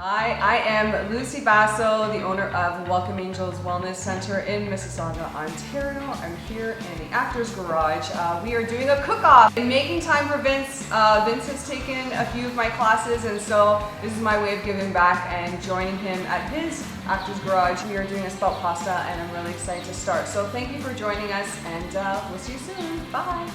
Hi, I am Lucy Basso, the owner of Welcome Angels Wellness Center in Mississauga, Ontario. I'm here in the Actors Garage. We are doing a cook-off and making time for Vince. Vince has taken a few of my classes, and so this is my way of giving back and joining him at his Actors Garage. We are doing a spelt pasta, and I'm really excited to start. So thank you for joining us, and we'll see you soon. Bye.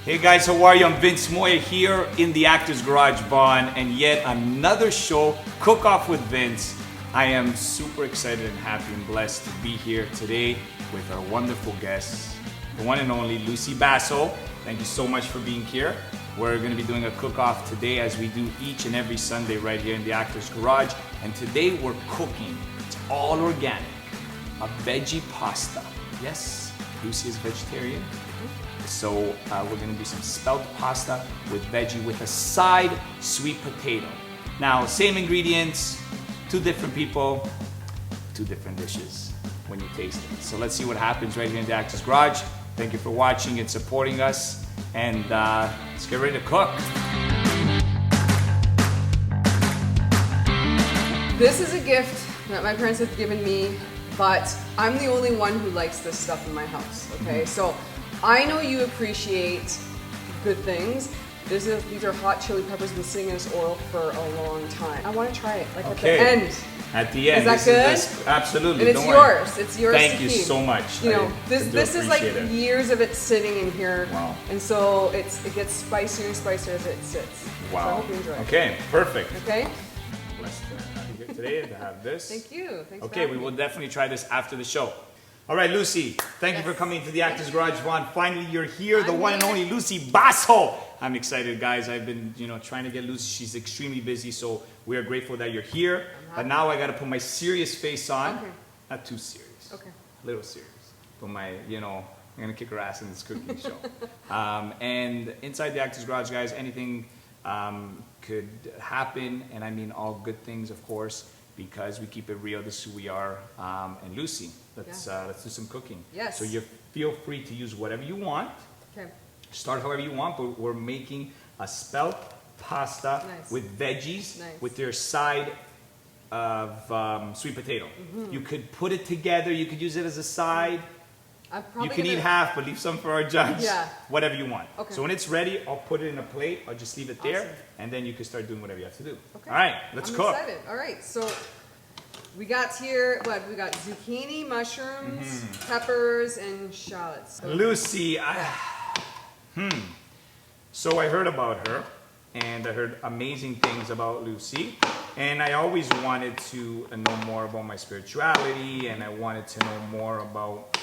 Hey guys, how are you? I'm Vince Moia here in the Actors Garage Bond, and yet another show, Cook Off with Vince. I am super excited and happy and blessed to be here today with our wonderful guests, the one and only Lucy Basso. Thank you so much for being here. We're going to be doing a cook-off today, as we do each and every Sunday right here in the Actors Garage. And today we're cooking. It's all organic. A veggie pasta. Yes, Lucy is vegetarian. So we're gonna do some spelt pasta with veggie with a side sweet potato. Now, same ingredients, two different people, two different dishes when you taste it. So let's see what happens right here in the Actors Garage. Thank you for watching and supporting us, and let's get ready to cook. This is a gift that my parents have given me, but I'm the only one who likes this stuff in my house, okay? So I know you appreciate good things. These are hot chili peppers. Been sitting in this oil for a long time. I want to try it, like at the end. At the end. Is that good? Absolutely. And it's yours. It's yours. Thank you so much. You know, this is like years of it sitting in here. Wow. And so it gets spicier and spicier as it sits. Wow. So I hope you enjoy it. Okay, perfect. Okay. Blessed to have you here today to have this. Thank you. Thanks Okay, we will definitely try this after the show. All right, Lucy, thank you for coming to the Actors Garage Bond. Finally, you're here, the one and only Lucy Basso. I'm excited, guys. I've been, trying to get Lucy. She's extremely busy, so we are grateful that you're here. But now I got to put my serious face on. Okay. Not too serious. Okay. A little serious. But my, I'm going to kick her ass in this cooking show. And inside the Actors Garage, guys, anything could happen, and I mean all good things, of course, because we keep it real. This is who we are. And Lucy, let's do some cooking. Yes. So you feel free to use whatever you want. Okay. Start however you want, but we're making a spelt pasta with veggies with your side of sweet potato. You could put it together. You could use it as a side. You can eat half, but leave some for our judge. Yeah. Whatever you want. Okay. So when it's ready, I'll put it in a plate. I'll just leave it there, and then you can start doing whatever you have to do. Okay. All right, let's cook. I'm excited. All right, so we got here, we got zucchini, mushrooms, peppers, and shallots. So Lucy, So I heard about her, and I heard amazing things about Lucy, and I always wanted to know more about my spirituality, and I wanted to know more about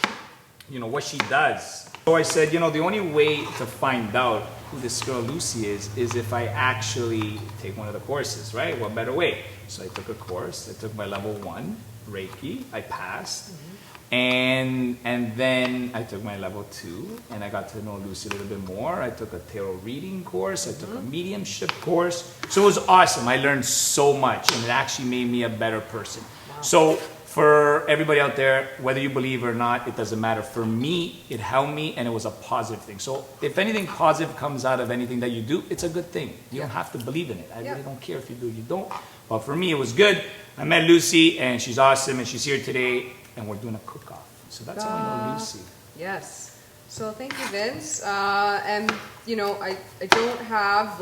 what she does. So I said, the only way to find out who this girl Lucy is if I actually take one of the courses, right? What better way? So I took a course. I took my level 1 Reiki. I passed. And then I took my level 2, and I got to know Lucy a little bit more. I took a tarot reading course. I took a mediumship course. So it was awesome. I learned so much, and it actually made me a better person. Wow. So for everybody out there, whether you believe or not, it doesn't matter. For me, it helped me, and it was a positive thing. So if anything positive comes out of anything that you do, it's a good thing. You don't have to believe in it. I really don't care if you do or you don't. But for me, it was good. I met Lucy, and she's awesome, and she's here today, and we're doing a cook-off. So that's how I know Lucy. Yes. So thank you, Vince. And I don't have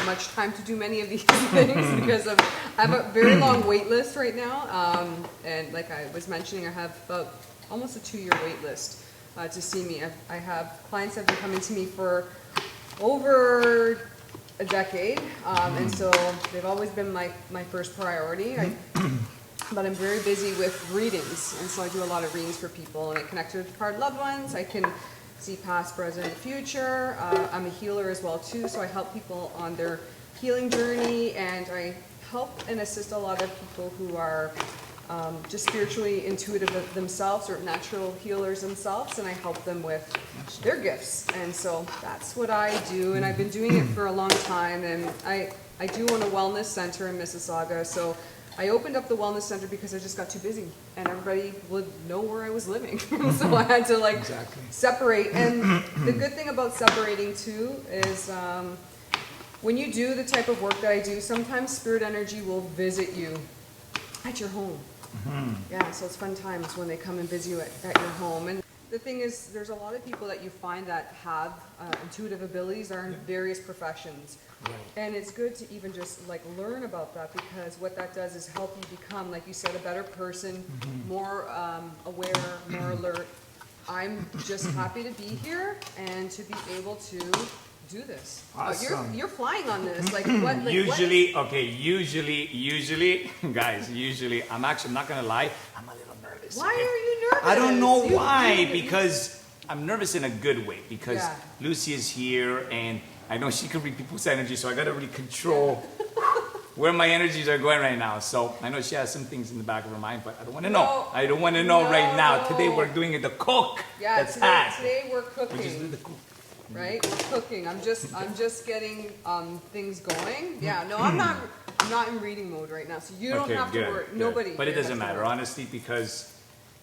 much time to do many of these things because I have a very long wait list right now. And like I was mentioning, I have about almost a 2-year wait list to see me. I have clients that have been coming to me for over a decade, and so they've always been my first priority. But I'm very busy with readings, and so I do a lot of readings for people, and I connect with departed loved ones. I can see past, present, and future. I'm a healer as well too, so I help people on their healing journey, and I help and assist a lot of people who are just spiritually intuitive themselves or natural healers themselves, and I help them with their gifts. And so that's what I do, and I've been doing it for a long time, and I do own a wellness center in Mississauga, so I opened up the wellness center because I just got too busy, and everybody would know where I was living. So I had to separate. And the good thing about separating too is when you do the type of work that I do, sometimes spirit energy will visit you at your home. Yeah, so it's fun times when they come and visit you at your home. And the thing is, there's a lot of people that you find that have intuitive abilities are in various professions. Right. And it's good to even just like learn about that, because what that does is help you become, like you said, a better person, more aware, more alert. I'm just happy to be here and to be able to do this. Awesome. You're flying on this. Like what? Like, Usually, guys, I'm not gonna lie, I'm a little nervous. Why okay? are you nervous? I don't know You- why, you- because I'm nervous in a good way, because Yeah. Lucy is here, and I know she can read people's energy, so I gotta really control where my energies are going right now. So I know she has some things in the back of her mind, but I don't want to know. No. I don't want to know right now. No. Today we're doing the cook. Yeah, That's hot. today we're We just cooking. did the cook. Right? We're cooking. I'm just getting things going. Yeah, no, I'm not in reading mode right now, so you don't Okay, have to good, worry. good. Nobody. But it here doesn't has to matter, worry. honestly, because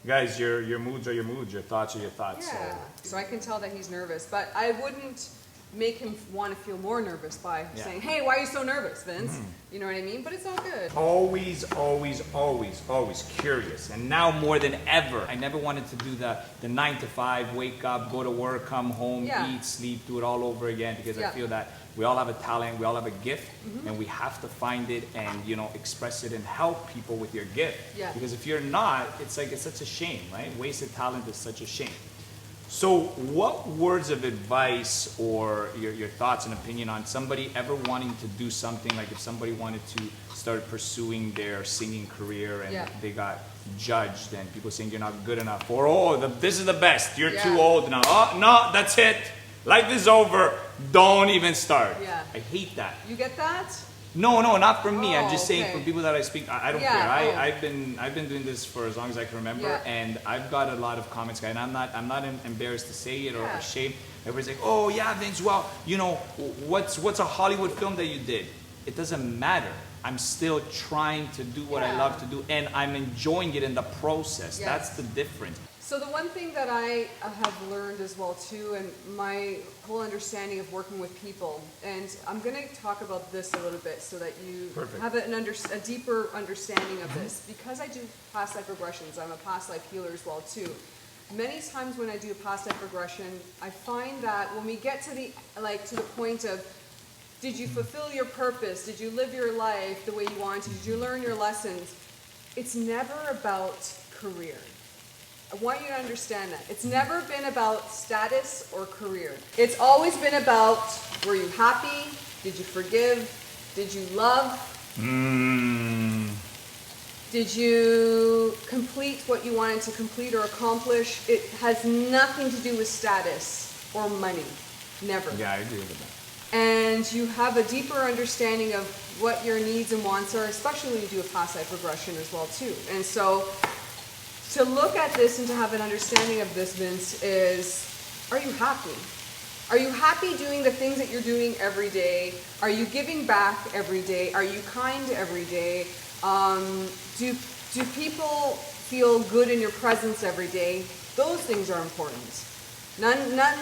guys, your moods are your moods, your thoughts are your thoughts. Yeah. So So I can tell that he's nervous, but I wouldn't make him want to feel more nervous by Yeah. saying, "Hey, why are you so nervous, Vince?" You know what I mean? But it's all good. always curious, and now more than ever, I never wanted to do the 9 to 5, wake up, go to work, come home, Yeah. eat, sleep, do it all over again, because I Yeah. feel that we all have a talent, we all have a gift, and we have to find it and express it and help people with your gift. Yeah. Because if you're not, it's such a shame, right? Wasted talent is such a shame. So what words of advice or your thoughts and opinion on somebody ever wanting to do something, like if somebody wanted to start pursuing their singing career and Yeah. they got judged and people saying you're not good enough, or this is the best, you're Yeah. too old now, oh no, that's it, life is over, don't even start. Yeah. I hate that. You get that? No, not from me. I'm Oh, just saying okay. from people that I speak. I don't Yeah, care. oh. I've been doing this for as long as I can remember, Yeah. and I've got a lot of comments, guys. And I'm not embarrassed to say it or Yeah. ashamed. Everybody's like, oh yeah, Vince. Well, what's a Hollywood film that you did? It doesn't matter. I'm still trying to do what I Yeah. love to do, and I'm enjoying it in the process. Yes. That's the difference. So the one thing that I have learned as well too, and my whole understanding of working with people, and I'm going to talk about this a little bit so that you Perfect. have a deeper understanding of this. Because I do past life regressions, I'm a past life healer as well too. Many times when I do a past life regression, I find that when we get to the point of, did you fulfill your purpose? Did you live your life the way you wanted? Did you learn your lessons? It's never about career. I want you to understand that. It's never been about status or career. It's always been about, were you happy? Did you forgive? Did you love? Did you complete what you wanted to complete or accomplish? It has nothing to do with status or money. Never. Yeah, I agree with that. And you have a deeper understanding of what your needs and wants are, especially when you do a past life regression as well too. And so to look at this and to have an understanding of this, Vince, is, are you happy? Are you happy doing the things that you're doing every day? Are you giving back every day? Are you kind every day? Do people feel good in your presence every day? Those things are important. None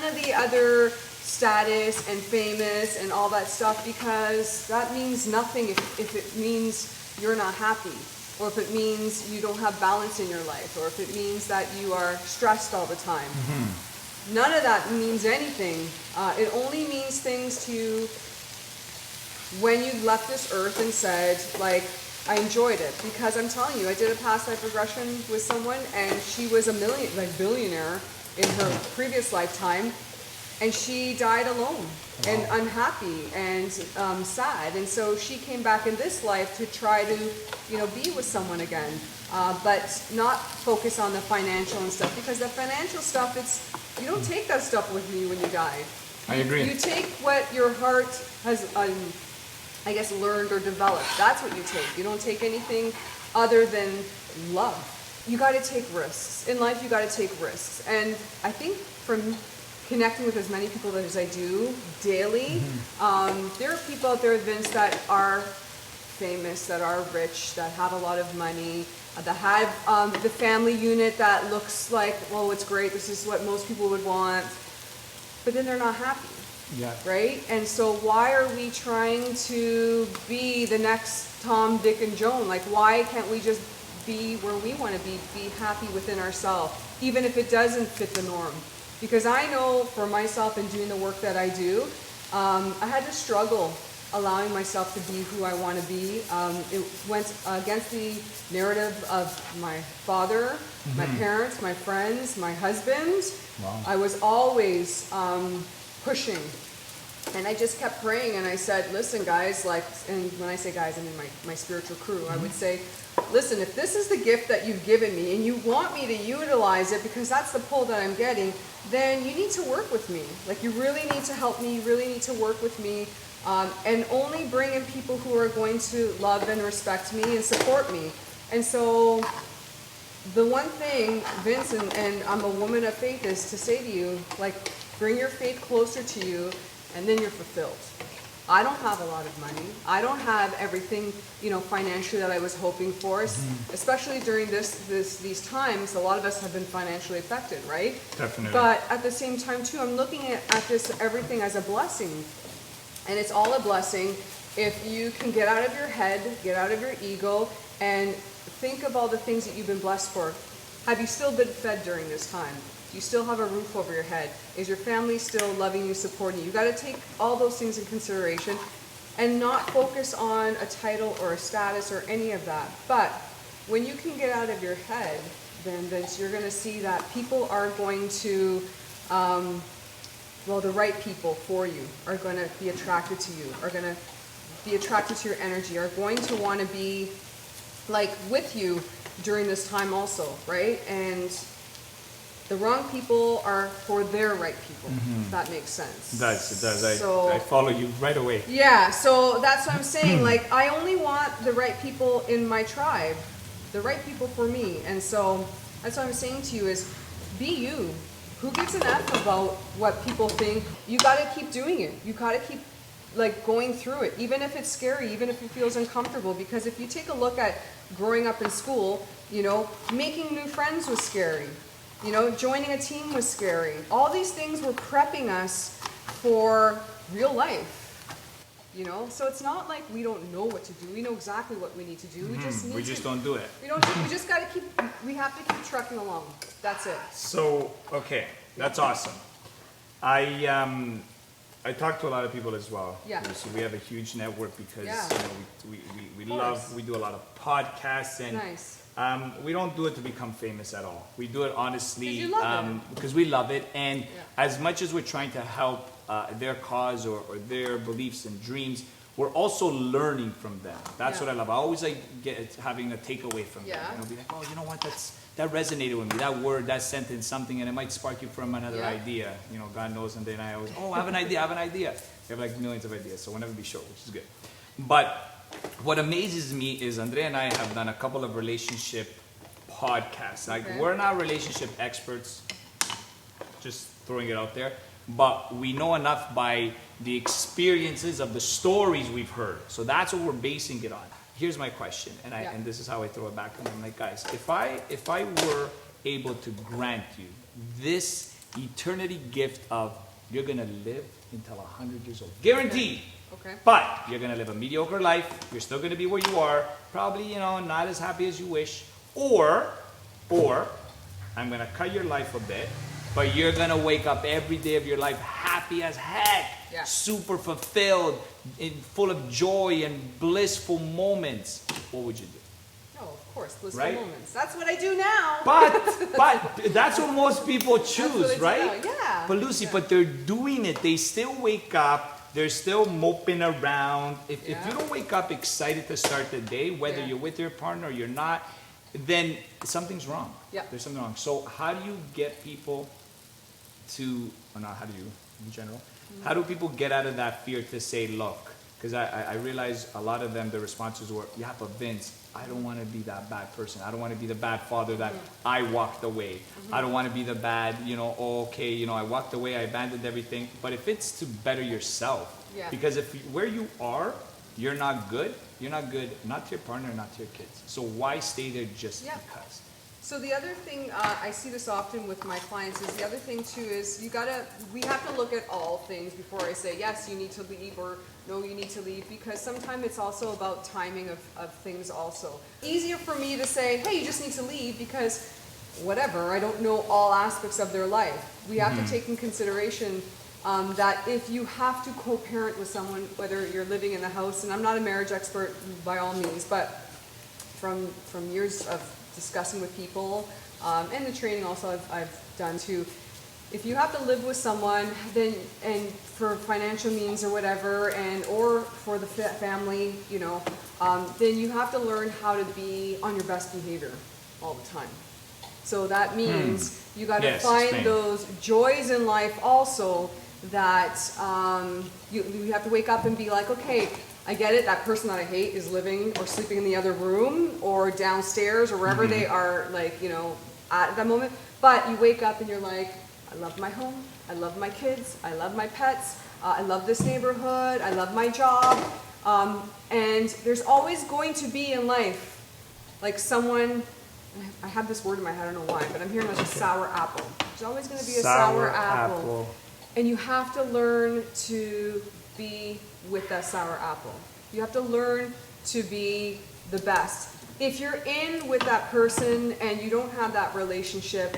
of the other status and famous and all that stuff, because that means nothing if it means you're not happy, or if it means you don't have balance in your life, or if it means that you are stressed all the time. None of that means anything. It only means things to you when you left this earth and said, like, I enjoyed it. Because I'm telling you, I did a past life regression with someone, and she was a billionaire in her previous lifetime, and she died alone and unhappy and sad. And so she came back in this life to try to, be with someone again, but not focus on the financial and stuff, because the financial stuff, you don't take that stuff with you when you die. I agree. You take what your heart has, learned or developed. That's what you take. You don't take anything other than love. You got to take risks. In life, you got to take risks. And I think from connecting with as many people as I do daily, there are people out there, Vince, that are famous, that are rich, that have a lot of money, that have the family unit that looks like, well, it's great, this is what most people would want, but then they're not happy. Yeah. Right? And so why are we trying to be the next Tom, Dick, and Joan? Like, why can't we just be where we want to be happy within ourselves, even if it doesn't fit the norm? Because I know for myself in doing the work that I do, I had to struggle allowing myself to be who I want to be. It went against the narrative of my father, my parents, my friends, my husband. Wow. I was always pushing. And I just kept praying, and I said, listen, guys, like, and when I say guys, I mean my spiritual crew. I would say, listen, if this is the gift that you've given me and you want me to utilize it because that's the pull that I'm getting, then you need to work with me. Like, you really need to help me. You really need to work with me. And only bring in people who are going to love and respect me and support me. And so the one thing, Vince, and I'm a woman of faith, is to say to you, like, bring your faith closer to you, and then you're fulfilled. I don't have a lot of money. I don't have everything, financially that I was hoping for. Especially during these times, a lot of us have been financially affected, right? Definitely. But at the same time, too, I'm looking at this everything as a blessing. And it's all a blessing if you can get out of your head, get out of your ego, and think of all the things that you've been blessed for. Have you still been fed during this time? Do you still have a roof over your head? Is your family still loving you, supporting you? You got to take all those things in consideration and not focus on a title or a status or any of that. But when you can get out of your head, then Vince, you're going to see that people are going to, the right people for you are going to be attracted to you, are going to be attracted to your energy, are going to want to be like with you during this time also, right? And the wrong people are for their right people. If that makes sense. It does. I follow you right away. Yeah, so that's what I'm saying. Like, I only want the right people in my tribe, the right people for me. And so that's what I'm saying to you is, be you. Who gives an F about what people think? You got to keep doing it. You got to keep going through it, even if it's scary, even if it feels uncomfortable. Because if you take a look at growing up in school, making new friends was scary. Joining a team was scary. All these things were prepping us for real life. So it's not like we don't know what to do. We know exactly what we need to do. We just don't do it. We just got to we have to keep trucking along. That's it. So, okay, that's awesome. I talk to a lot of people as well. Yeah. So we have a huge network because we do a lot of podcasts, and nice. We don't do it to become famous at all. We do it honestly because we we love it, and as much as we're trying to help their cause or their beliefs and dreams, we're also learning from them. That's what I love. I always having a takeaway from them. Be like, oh, you know what? That resonated with me. That word, that sentence, something, and it might spark you from another idea. God knows. And then I always, I have an idea. We have like millions of ideas, so we'll never be short, which is good. But what amazes me is Andrea and I have done a couple of relationship podcasts. Like, we're not relationship experts, just throwing it out there, but we know enough by the experiences of the stories we've heard. So that's what we're basing it on. Here's my question, and this is how I throw it back to them. I'm like, guys, if I were able to grant you this eternity gift of you're gonna live until 100 years old, guaranteed. Okay. But you're gonna live a mediocre life. You're still gonna be where you are. Probably, not as happy as you wish. Or I'm gonna cut your life a bit, but you're gonna wake up every day of your life happy as heck, super fulfilled, full of joy and blissful moments. What would you do? Oh, of course, blissful moments. That's what I do now. But that's what most people choose, right? Yeah. But Lucy, but they're doing it. They still wake up. They're still moping around. If you don't wake up excited to start the day, whether you're with your partner or you're not, then something's wrong. Yeah. There's something wrong. So how do you get people to, or not how do you, in general, how do people get out of that fear to say, look, because I realize a lot of them, the responses were, yeah, but Vince, I don't want to be that bad person. I don't want to be the bad father that I walked away. I don't want to be the bad, I walked away, I abandoned everything. But if it's to better yourself, because if where you are, you're not good, not to your partner, not to your kids. So why stay there just because? So the other thing, I see this often with my clients, is the other thing too is we have to look at all things before I say, yes, you need to leave, or no, you need to leave, because sometimes it's also about timing of things also. Easier for me to say, hey, you just need to leave because whatever, I don't know all aspects of their life. We have to take in consideration that if you have to co-parent with someone, whether you're living in the house, and I'm not a marriage expert by all means, but from years of discussing with people, and the training also I've done too. If you have to live with someone, then, and for financial means or whatever, or for the family, then you have to learn how to be on your best behavior all the time. So that means you got to find those joys in life also that you have to wake up and be like, okay, I get it, that person that I hate is living or sleeping in the other room or downstairs or wherever they are, at that moment. But you wake up and you're like, I love my home, I love my kids, I love my pets, I love this neighborhood, I love my job. And there's always going to be in life, like someone, I have this word in my head, I don't know why, but I'm hearing like a sour apple. There's always going to be a sour apple. And you have to learn to be with that sour apple. You have to learn to be the best. If you're in with that person and you don't have that relationship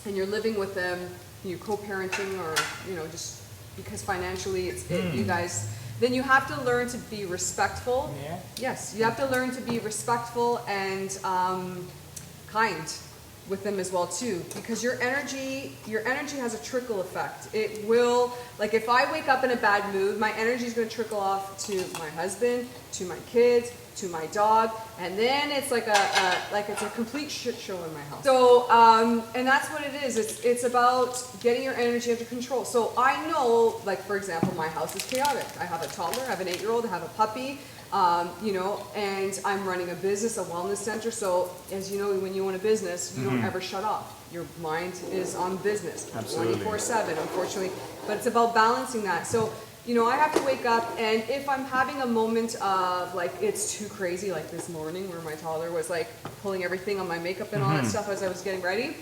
and you're living with them, you're co-parenting or, just because financially you guys, then you have to learn to be respectful. Yeah. Yes, you have to learn to be respectful and kind with them as well too, because your energy has a trickle effect. It will, like if I wake up in a bad mood, my energy is going to trickle off to my husband, to my kids, to my dog, and then it's like it's a complete shit show in my house. So and that's what it is. It's about getting your energy under control. So I know, like for example, my house is chaotic. I have a toddler, I have an 8-year-old, I have a puppy. And I'm running a business, a wellness center. So as you know, when you own a business, you don't ever shut off. Your mind is on business 24/7, unfortunately. But it's about balancing that. So, I have to wake up, and if I'm having a moment of like it's too crazy, like this morning where my toddler was like pulling everything on my makeup and all that stuff as I was getting ready,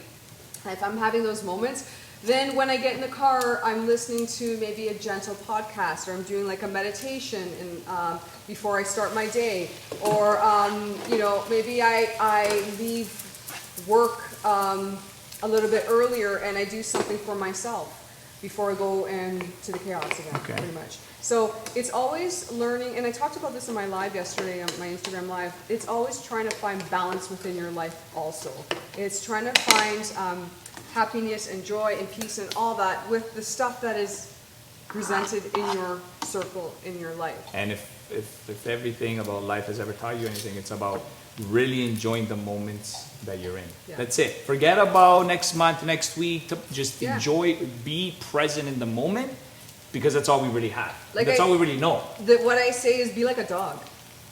if I'm having those moments, then when I get in the car, I'm listening to maybe a gentle podcast, or I'm doing like a meditation before I start my day, or maybe I leave work a little bit earlier and I do something for myself before I go to the chaos again, pretty much. So it's always learning, and I talked about this in my live yesterday on my Instagram live. It's always trying to find balance within your life also. It's trying to find happiness and joy and peace and all that with the stuff that is presented in your circle, in your life. And if everything about life has ever taught you anything, it's about really enjoying the moments that you're in. Yeah. That's it. Forget about next month, next week. Just enjoy, be present in the moment, because that's all we really have. Like that's all we really know. What I say is be like a dog.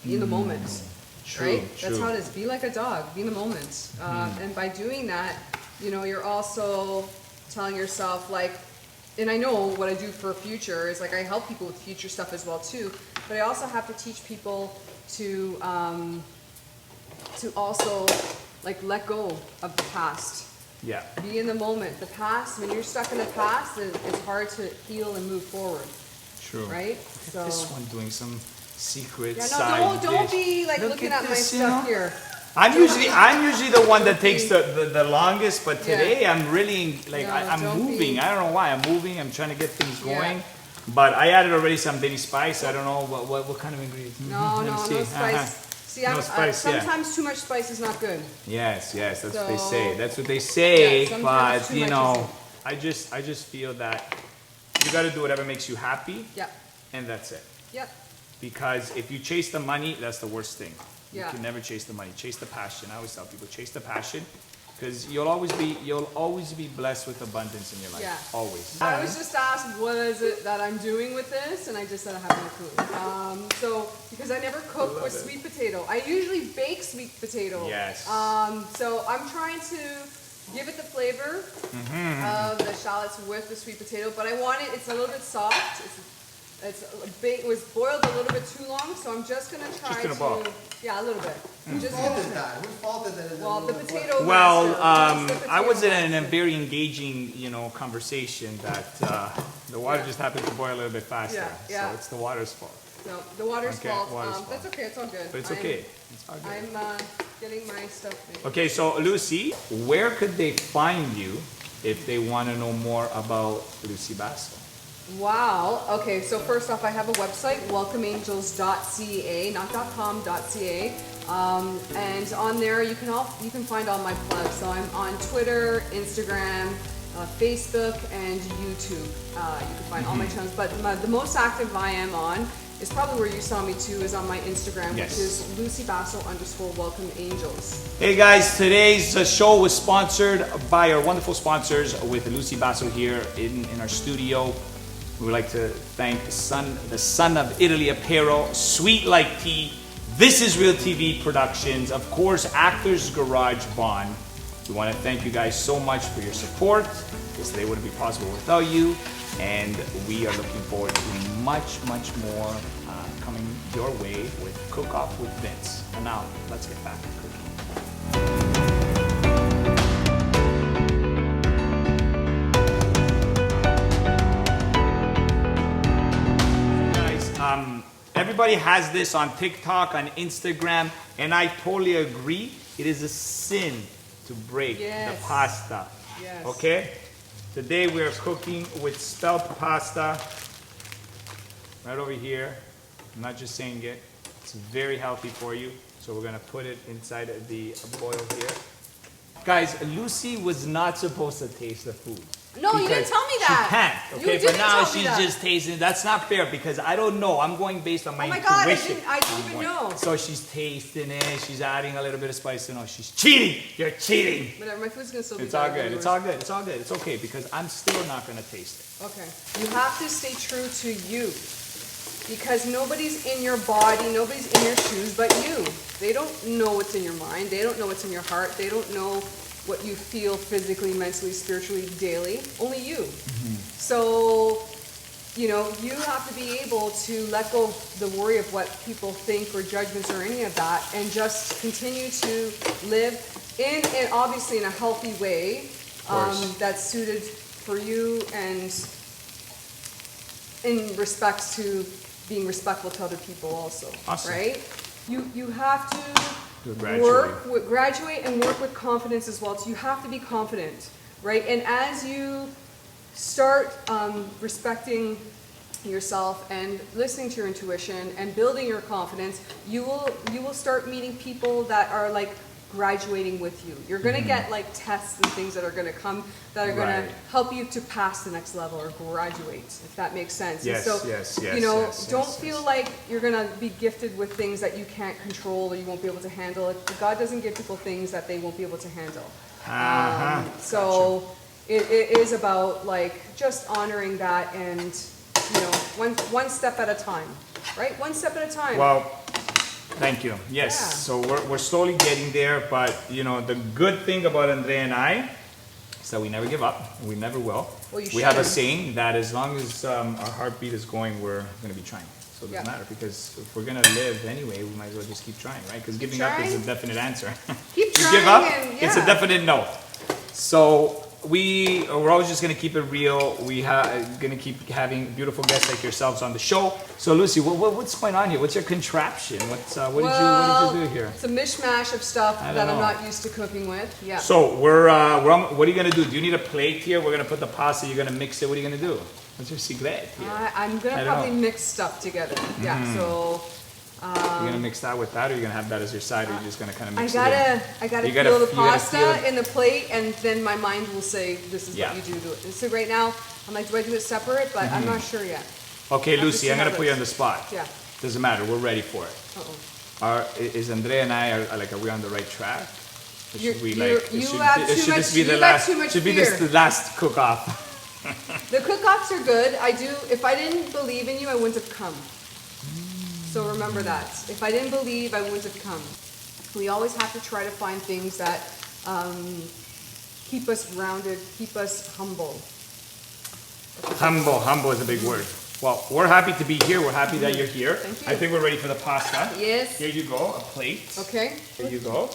Be in the moment. True, right? True. That's how it is. Be like a dog. Be in the moment. And by doing that, you're also telling yourself and I know what I do for future is I help people with future stuff as well too, but I also have to teach people to also let go of the past. Yeah. Be in the moment. The past, when you're stuck in the past, it's hard to heal and move forward. True. Right? So this one doing some secret side don't be looking at my stuff here. I'm usually the one that takes the longest, but today I'm really I'm moving. I don't know why I'm moving. I'm trying to get things going, but I added already some baby spice. I don't know what kind of ingredients. No spice. See, sometimes too much spice is not good. Yes, that's what they say. That's what they say. Yeah, but I just feel that you got to do whatever makes you happy. Yep. And that's it. Yep. Because if you chase the money, that's the worst thing. Yeah. You can never chase the money. Chase the passion. I always tell people, chase the passion, because you'll always be blessed with abundance in your life. Yeah. Always. I was just asked, what is it that I'm doing with this, and I just said I have no clue. So because I never cook with sweet potato, I usually bake sweet potato. Yes. So I'm trying to give it the flavor of the shallots with the sweet potato, but I want it's a little bit soft. it was boiled a little bit too long, so I'm just gonna try Just in a bowl. yeah, a little bit. Whose fault is that? Whose fault is that? Well, the potato. Well, master. I was in a very engaging, conversation that the water just happened to boil a little bit faster. Yeah. So it's the water's fault. No, the water's Okay, fault. water's fault. That's okay. It's all good. But it's okay. It's all good. I'm getting my stuff made. Okay, so Lucy, where could they find you if they want to know more about Lucy Basso? Wow. Okay, so first off, I have a website, welcomeangels.ca, not .com.ca, and on there you can find all my plugs. So I'm on Twitter, Instagram, Facebook, and YouTube. You can find all my channels, but the most active I am on is probably where you saw me too, is on my Instagram, Yes. which is Lucy Basso _Welcome Angels. Hey guys, today's show was sponsored by our wonderful sponsors with Lucy Basso here in our studio. We would like to thank the son of Italy Apparel, Sweet Like Tea, This Is Real TV Productions, of course, Actors Garage Bond. We want to thank you guys so much for your support. This today wouldn't be possible without you, and we are looking forward to much, much more coming your way with Cook Off with Vince. And now, let's get back to cooking. Everybody has this on TikTok, on Instagram, and I totally agree. It is a sin to break the pasta. Yes. Okay? Today we are cooking with spelt pasta. Right over here. I'm not just saying it. It's very healthy for you. So we're gonna put it inside of the boil here. Guys, Lucy was not supposed to taste the food. No, you didn't tell me that. She can't, okay? You But didn't now tell me she's that. just tasting. That's not fair because I don't know. I'm going based on my Oh my God, intuition. I didn't even know. So she's tasting it. She's adding a little bit of spice. No, she's cheating. You're cheating. Whatever, my food's gonna still be It's all better good. than It's yours. all good. It's all good. It's okay because I'm still not gonna taste it. Okay. You have to stay true to you. Because nobody's in your body, nobody's in your shoes but you. They don't know what's in your mind. They don't know what's in your heart. They don't know what you feel physically, mentally, spiritually, daily. Only you. Mm-hmm. So, you have to be able to let go of the worry of what people think or judgments or any of that and just continue to live obviously in a healthy way that's suited for you and in respect to being respectful to other people also. Awesome. Right? You have to Graduate. graduate and work with confidence as well. So you have to be confident, right? And as you start respecting yourself and listening to your intuition and building your confidence, you will start meeting people that are like graduating with you. You're gonna get like tests and things that are gonna come that are gonna help you to pass the next level or graduate, if that makes sense. Yes, and so, yes, don't yes, feel yes. like you're gonna be gifted with things that you can't control or you won't be able to handle. God doesn't give people things that they won't be able to handle. So it is about like just honoring that and one step at a time, right? One step at a time. Well, thank you. Yes. Yeah. So we're slowly getting there, but the good thing about Andrea and I is that we never give up. We never will. Well, you we have a shouldn't. saying that as long as our heartbeat is going, we're going to be trying. So it doesn't matter because if we're going to live anyway, we might as well just keep trying, right? Because giving up is a definite answer. Keep You trying give up, and, it's a definite no. So we're always just going to keep it real. We're going to keep having beautiful guests like yourselves on the show. So Lucy, what's going on here? What's your contraption? What did you do here? It's a mishmash of stuff that I'm not used to cooking with. Yeah. So what are you going to do? Do you need a plate here? We're going to put the pasta. You're going to mix it. What are you going to do? What's your secret here? I'm going to probably mix stuff together. Yeah. So you're going to mix that with that, or you're going to have that as your side, or you're just going to kind of mix it I gotta You feel the you gotta pasta feel it. in the plate, and then my mind will say, "This is what you do to it." And so right now, I'm like, "Do I do it separate?" But I'm not sure yet. Okay, Have to Lucy, see I'm going how to put you this- on the spot. Yeah. Doesn't matter. We're ready for it. Is Andrea and I are we on the right track? Or should we You have too should much. this be the You last? got too much Should be fear. this the last cook off? The cook-offs are good. I do. If I didn't believe in you, I wouldn't have come. So remember that. If I didn't believe, I wouldn't have come. We always have to try to find things that keep us grounded, keep us humble. Humble is a big word. Well, we're happy to be here. We're happy that you're here. Thank you. I think we're ready for the pasta. Yes. Here you go, a plate. Okay. Here you go.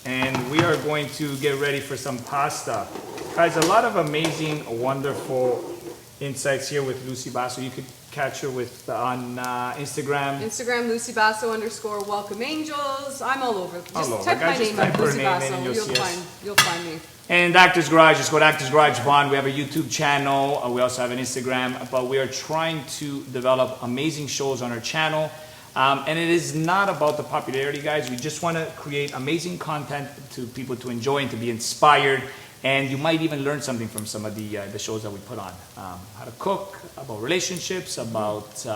And we are going to get ready for some pasta. Guys, a lot of amazing, wonderful insights here with Lucy Basso. You could catch her on Instagram. Instagram, Lucy Basso _ Welcome Angels. I'm all over. Just All over. type Guys, my just name type in, her Lucy name in Basso. and you'll see us. You'll find me. And Actors Garage, just go to Actors Garage Bond. We have a YouTube channel. We also have an Instagram. But we are trying to develop amazing shows on our channel. And it is not about the popularity, guys. We just want to create amazing content to people to enjoy and to be inspired. And you might even learn something from some of the shows that we put on. How to cook, about relationships, about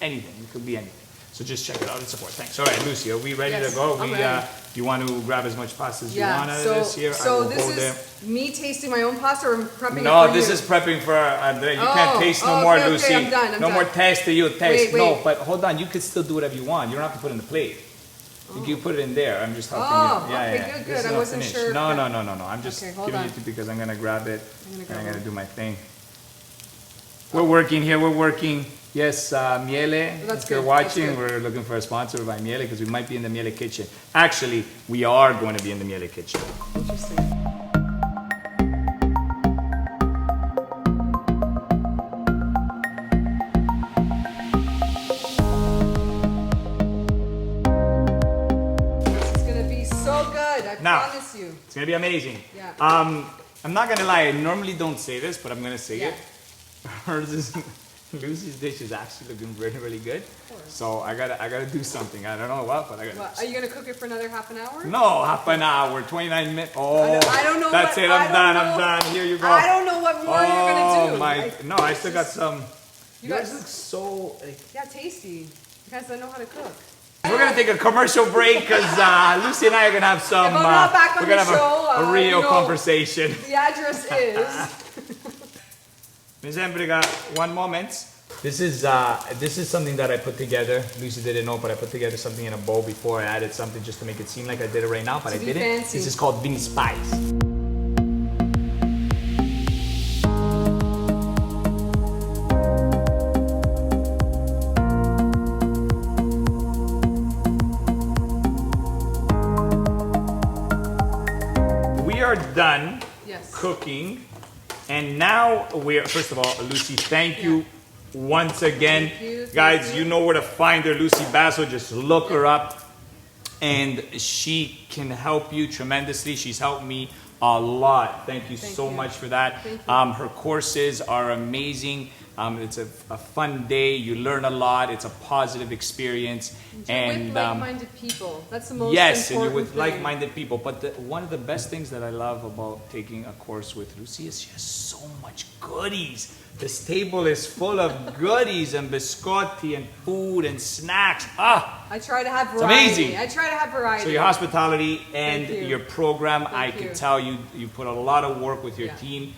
anything. It could be anything. So just check it out and support. Thanks. All right, Lucy, are we ready Yes, to go? I'm ready. You want to grab as much pasta as you want out of this here? I So will this go is there. me tasting my own pasta or prepping it No, for this you? is prepping for Andre. You Oh, can't taste no okay, more, okay, Lucy. I'm done, I'm no done. more taste to you. Taste. Wait, No, wait. but hold on. You can still do whatever you want. You don't have to put it in the plate. You can put it in there. I'm just helping Oh, you. Yeah, okay, yeah. good, This good. is I all wasn't finished. sure. No. I'm just Okay, hold giving on. it to you because I'm going to grab it gonna and grab I'm going to it. do my thing. We're working here. We're working. Yes, Miele, That's if you're good, watching, that's good. we're looking for a sponsor by Miele because we might be in the Miele kitchen. Actually, we are going to be in the Miele kitchen. Interesting. This is gonna be so good. I Now, promise you. It's going to be amazing. Yeah. I'm not going to lie. I normally don't say this, but I'm going to say Yeah. it. Hers is, Lucy's dish is actually looking really, really good. course. So I gotta do something. I don't know what, but I gotta. Well, are you gonna cook it for another half an hour? No, half an hour, 29 minutes. Oh, I don't know that's what- it. I I'm don't done. I'm know. done. Here you go. I don't know what more you're gonna do. Oh my! No, I still got some. You Yours guys- looks so. Yeah, tasty. You guys don't know how to cook. We're gonna take a commercial break because Lucy and I are gonna have some. If I'm not back on we're gonna the have show, a real you know- conversation. The address is. Ms. Embriga, one moment. This is something that I put together. Lucy didn't know, but I put together something in a bowl before. I added something just to make it seem like I did it right now, but To I be didn't. fancy. This is called Vince Spice. We are done Yes. cooking, and now we're, first of all, Lucy, thank you once again. Thank you, Guys, thank you you. know where to find her, Lucy Basso. Just look her up, and she can help you tremendously. She's helped me a lot. Thank you Thank so you. much for that. Thank you. Her courses are amazing. It's a fun day. You learn a lot. It's a positive experience. You're with like-minded people. That's the most Yes, and important you're with thing. like-minded people. But one of the best things that I love about taking a course with Lucy is she has so much goodies. This table is full of goodies and biscotti and food and snacks. I try to have variety. amazing. I try to have variety. So your hospitality and Thank you. your program, I Thank can you. tell you put a lot of work with your Yeah. team.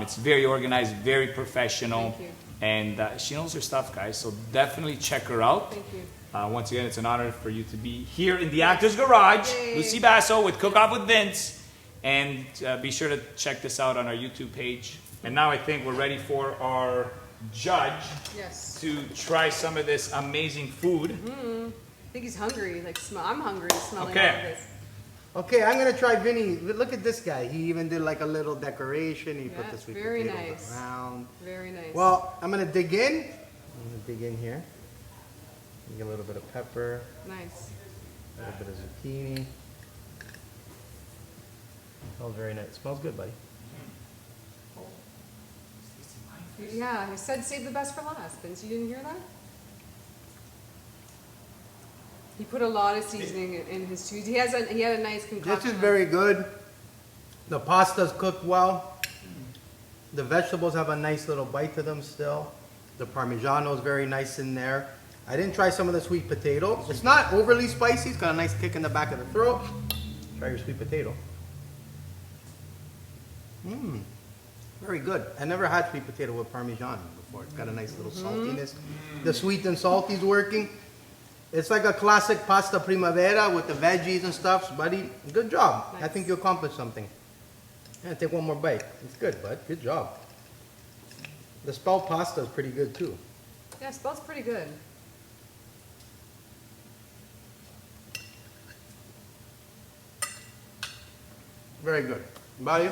It's very organized, very professional. Thank you. And she knows her stuff, guys. So definitely check her out. Thank you. Once again, it's an honor for you to be here in the Actors Garage. Yay. Lucy Basso with Cook Off with Vince. And be sure to check this out on our YouTube page. And now I think we're ready for our judge Yes. to try some of this amazing food. I think he's hungry. Like I'm hungry smelling Okay. all of this. Okay, I'm gonna try Vinny. Look at this guy. He even did like a little decoration. He put Yeah, the sweet very potatoes nice. around. Very nice. Well, I'm gonna dig in. I'm gonna dig in here. Get a little bit of pepper, nice. a little bit of zucchini. Smells very nice. Smells good, buddy. Yeah, I said save the best for last. Vince, you didn't hear that? He put a lot of seasoning in his cheese. He had a nice concoction. This is very good. The pasta's cooked well. The vegetables have a nice little bite to them still. The Parmigiano is very nice in there. I didn't try some of the sweet potato. It's not overly spicy. It's got a nice kick in the back of the throat. Try your sweet potato. Mmm. Very good. I never had sweet potato with Parmigiano before. It's got a nice little saltiness. The sweet and salty's working. It's like a classic pasta primavera with the veggies and stuff. Buddy, good job. I Nice. think you accomplished something. Yeah, take one more bite. It's good, bud. Good job. The spelt pasta is pretty good too. Yeah, spelt's pretty good. Very good. About you?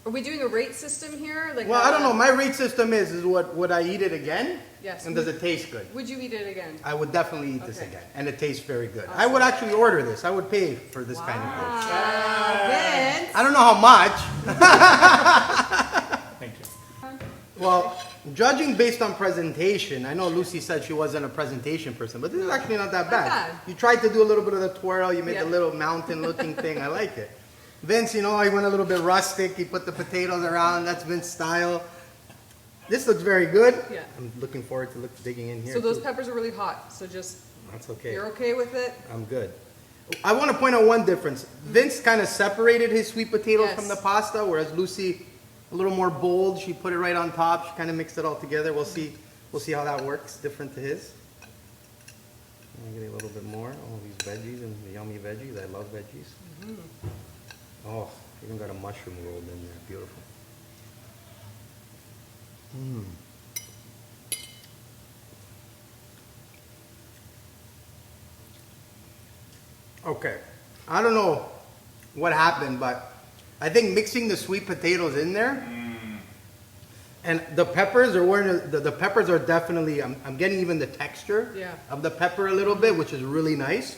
Are we doing a rate system here? Like, Well, I don't know. My rate system is would I eat it again? Yes. And does it taste good? Would you eat it again? I would definitely eat this Okay. again. And it tastes very good. I Awesome. would actually order this. I would pay for this kind of dish. Vince. I don't know how much. Thank you. Well, judging based on presentation, I know Lucy said she wasn't a presentation person, but this is actually not that bad. bad. You tried to do a little bit of the twirl, you made Yeah. the little mountain looking thing. I like it. Vince, you know, he went a little bit rustic. He put the potatoes around. That's Vince style. This looks very good. Yeah. I'm looking forward to digging in here. So those too. peppers are really hot. So just, That's okay. you're okay with it? I'm good. I want to point out one difference. Vince kind of separated his sweet potatoes Yes. from the pasta, whereas Lucy, a little more bold. She put it right on top. She kind of mixed it all together. We'll see how that works. Different to his. I'm gonna get a little bit more. All these veggies and the yummy veggies. I love veggies. Oh, even got a mushroom rolled in there. Beautiful. Okay. I don't know what happened, but I think mixing the sweet potatoes in there and the peppers are the peppers are definitely, I'm getting even the texture Yeah. of the pepper a little bit, which is really nice.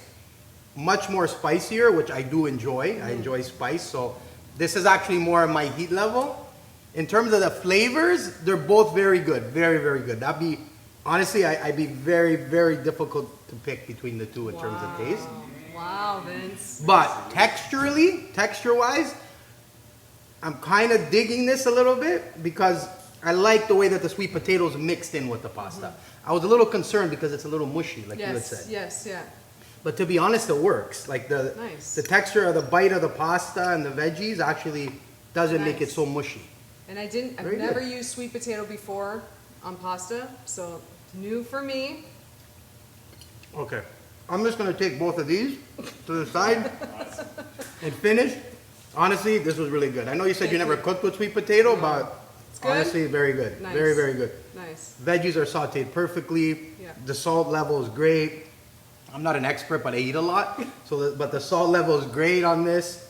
Much more spicier, which I do enjoy. I enjoy spice, so this is actually more of my heat level. In terms of the flavors, they're both very good, very, very good. That'd be, honestly, I'd be very, very difficult to pick between the two in terms of taste. Wow, Vince. But texture-wise, I'm kind of digging this a little bit because I like the way that the sweet potatoes mixed in with the pasta. I was a little concerned because it's a little mushy, like you had Yes, said. yes, yeah. But to be honest, it works. Like Nice. the texture of the bite of the pasta and the veggies actually doesn't make it Nice. so mushy. And I've Very never good. used sweet potato before on pasta, so new for me. Okay. I'm just gonna take both of these to the side and finish. Honestly, this was really good. I know you said you Thank never you. cooked with sweet potato, but It's good? honestly, very good. Nice. Very, very good. Nice. Veggies are sauteed perfectly. Yeah. The salt level is great. I'm not an expert, but I eat a lot. But the salt level is great on this.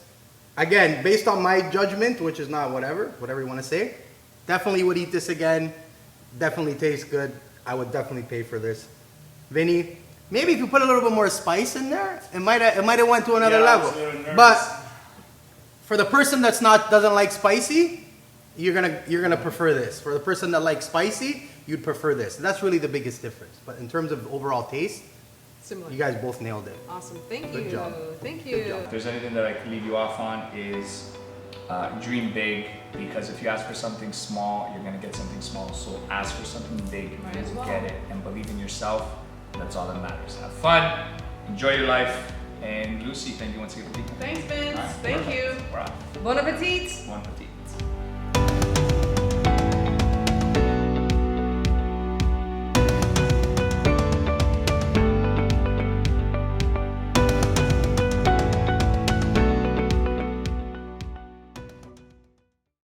Again, based on my judgment, which is not whatever you want to say, definitely would eat this again. Definitely tastes good. I would definitely pay for this. Vinny, maybe if you put a little bit more spice in there, it might have went to another Yeah, I was level. a little nervous. But for the person doesn't like spicy, you're gonna prefer this. For the person that likes spicy, you'd prefer this. That's really the biggest difference. But in terms of overall taste, Similar. you guys both nailed it. Awesome. Thank Good you. job. Thank Good you. job. If there's anything that I could leave you off on is dream big, because if you ask for something small, you're gonna get something small. So ask for something big, Might you as will well. get it, and believe in yourself. That's all that matters. Have fun, enjoy your life, and Lucy, thank you once again for being here. Thanks, Vince. All right, Thank perfect. you. We're off. Bon appetit. Bon appetit.